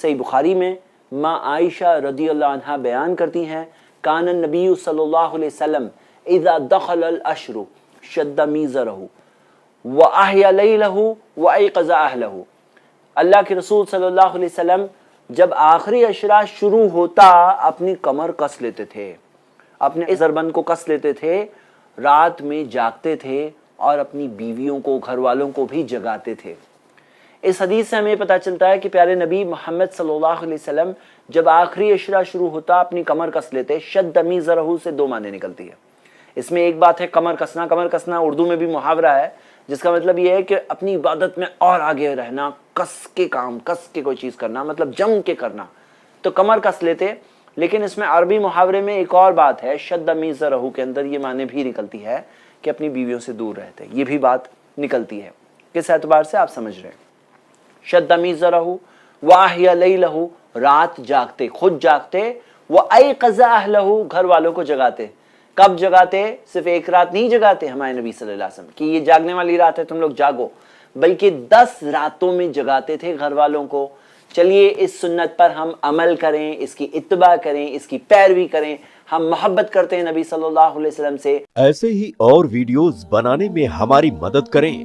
صحیح بخاری میں ماں عائشہ رضی اللہ عنہا بیان کرتی ہیں کان النبی صلی اللہ علیہ وسلم اذا دخل العشر شد میزرہ وَأَحْيَا لَيْلَهُ وَأَيْقَظَ أَهْلَهُ، اللہ کے رسول صلی اللہ علیہ وسلم جب آخری عشرہ شروع ہوتا اپنی کمر کس لیتے تھے، اپنے ضربند کو کس لیتے تھے، رات میں جاگتے تھے اور اپنی بیویوں کو گھر والوں کو بھی جگاتے تھے۔ اس حدیث سے ہمیں پتہ چلتا ہے کہ پیارے نبی محمد صلی اللہ علیہ وسلم جب آخری عشرہ شروع ہوتا اپنی کمر کس لیتے۔ شد میزرہ سے دو معنی نکلتی ہے، اس میں ایک بات ہے کمر کسنا، کمر کسنا اردو میں بھی محاورہ ہے جس کا مطلب یہ ہے کہ اپنی عبادت میں اور آگے رہنا، کس کے کام، کس کے کوئی چیز کرنا، مطلب جم کے کرنا، تو کمر کس لیتے۔ لیکن اس میں عربی محاورے میں ایک اور بات ہے، شد میزرہ کے اندر یہ معنی بھی نکلتی ہے کہ اپنی بیویوں سے دور رہتے، یہ بھی بات نکلتی ہے۔ کس اعتبار سے آپ سمجھ رہے ہیں؟ شد میزرہ واحیا لیلہ، رات جاگتے، خود جاگتے، وایقظ اہلہ، گھر والوں کو جگاتے۔ کب جگاتے؟ صرف ایک رات نہیں جگاتے ہمارے نبی صلی اللہ علیہ وسلم کہ یہ جاگنے والی رات ہے تم لوگ جاگو، بلکہ 10 راتوں میں جگاتے تھے گھر والوں کو۔ چلیے اس سنت پر ہم عمل کریں، اس کی اتباع کریں، اس کی پیروی کریں، ہم محبت کرتے ہیں نبی صلی اللہ علیہ وسلم سے۔ ایسے ہی اور ویڈیوز بنانے میں ہماری مدد کریں۔